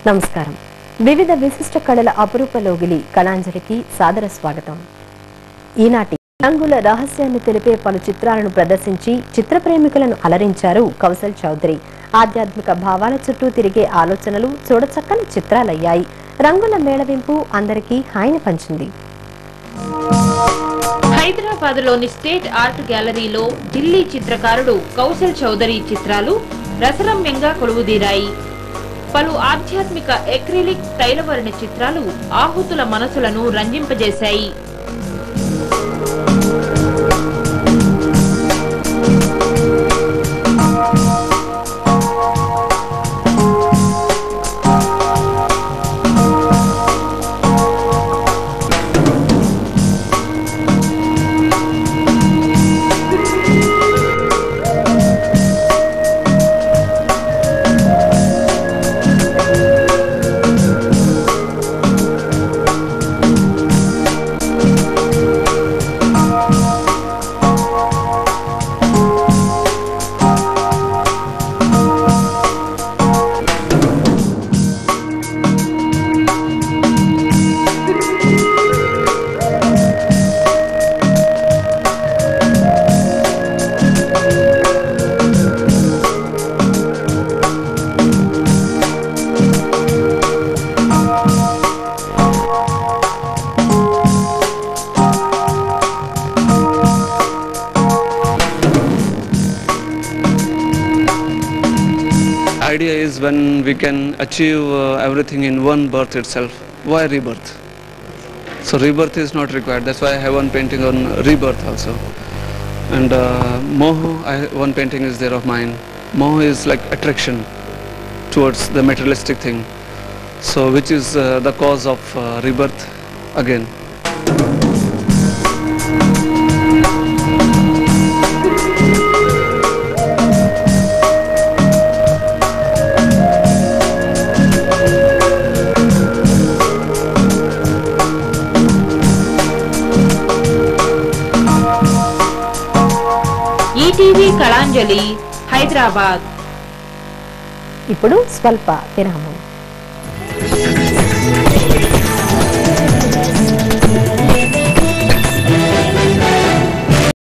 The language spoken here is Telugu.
నమస్కారం. వివిధ విశిష్ట కళల అపురూపలోగిలి కళాంజలికి సాదర స్వాగతం. ఈనాటి రంగుల రహస్యాన్ని తెలిపే పలు చిత్రాలను ప్రదర్శించి చిత్ర ప్రేమికులను అలరించారు కౌశల్ చౌదరి. ఆధ్యాత్మిక భావాల చుట్టూ తిరిగే ఆలోచనలు చూడచక్కని చిత్రాలయ్యాయి. రంగుల మేళవింపు అందరికీ హాయిని పంచింది. హైదరాబాద్లోని స్టేట్ ఆర్ట్ గ్యాలరీలో ఢిల్లీ చిత్రకారుడు కౌశల్ చౌదరి చిత్రాలు రసరమ్యంగా కొలువుదీరాయి. పలు ఆధ్యాత్మిక ఎక్రిలిక్ తైలవర్ణ చిత్రాలు ఆహుతుల మనసులను రంజింపజేశాయి. Idea is when we can achieve everything in one birth itself. Why rebirth? So rebirth is not required. That's why I have one painting on rebirth also. And moho, one painting is there of mine. Moho is like attraction towards the materialistic thing. So which is the cause of rebirth again. ETV Kalanjali, Hyderabad. ఇప్పుడు స్వల్ప విరామం.